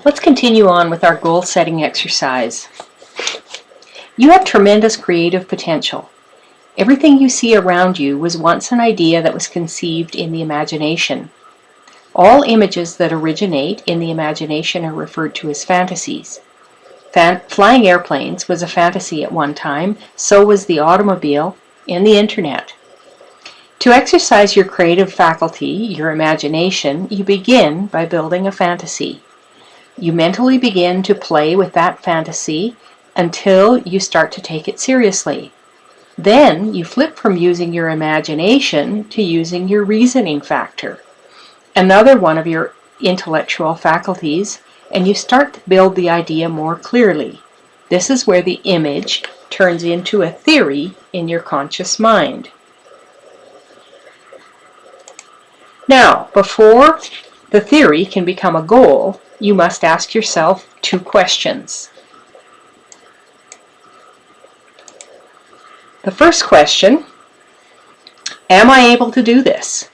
Let's continue on with our goal setting exercise. You have tremendous creative potential. Everything you see around you was once an idea that was conceived in the imagination. All images that originate in the imagination are referred to as fantasies. Flying airplanes was a fantasy at one time, so was the automobile and the internet. To exercise your creative faculty, your imagination, you begin by building a fantasy. You mentally begin to play with that fantasy until you start to take it seriously. Then you flip from using your imagination to using your reasoning factor, another one of your intellectual faculties, and you start to build the idea more clearly. This is where the image turns into a theory in your conscious mind. Now, before the theory can become a goal, you must ask yourself 2 questions. The first question, am I able to do this?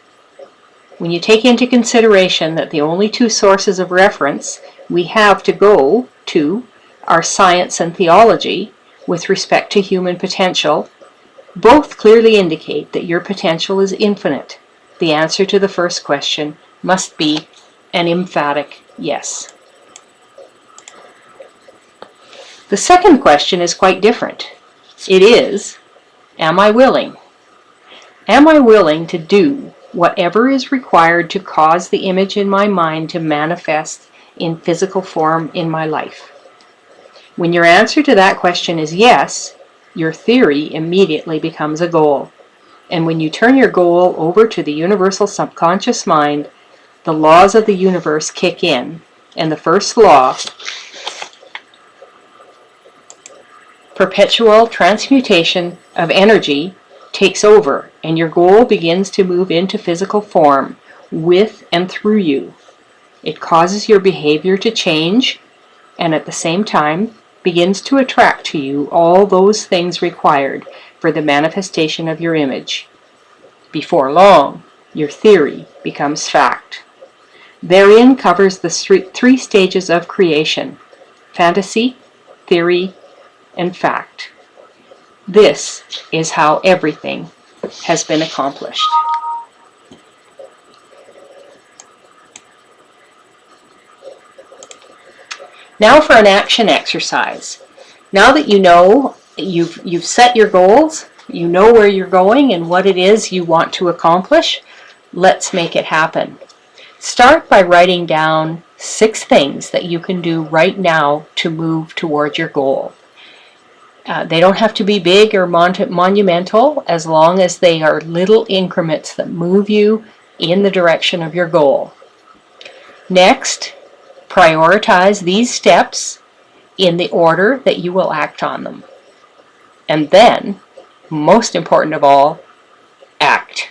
When you take into consideration that the only 2 sources of reference we have to go to are science and theology with respect to human potential, both clearly indicate that your potential is infinite. The answer to the first question must be an emphatic yes. The second question is quite different. It is, am I willing? Am I willing to do whatever is required to cause the image in my mind to manifest in physical form in my life? When your answer to that question is yes, your theory immediately becomes a goal. And when you turn your goal over to the universal subconscious mind, the laws of the universe kick in. And the first law, perpetual transmutation of energy, takes over, and your goal begins to move into physical form with and through you. It causes your behavior to change, and at the same time begins to attract to you all those things required for the manifestation of your image. Before long, your theory becomes fact. Therein covers the 3 stages of creation: fantasy, theory, and fact. This is how everything has been accomplished. Now for an action exercise. Now that you know you've set your goals, you know where you're going and what it is you want to accomplish, let's make it happen. Start by writing down 6 things that you can do right now to move toward your goal. They don't have to be big or monumental, as long as they are little increments that move you in the direction of your goal. Next, prioritize these steps in the order that you will act on them. And then, most important of all, act.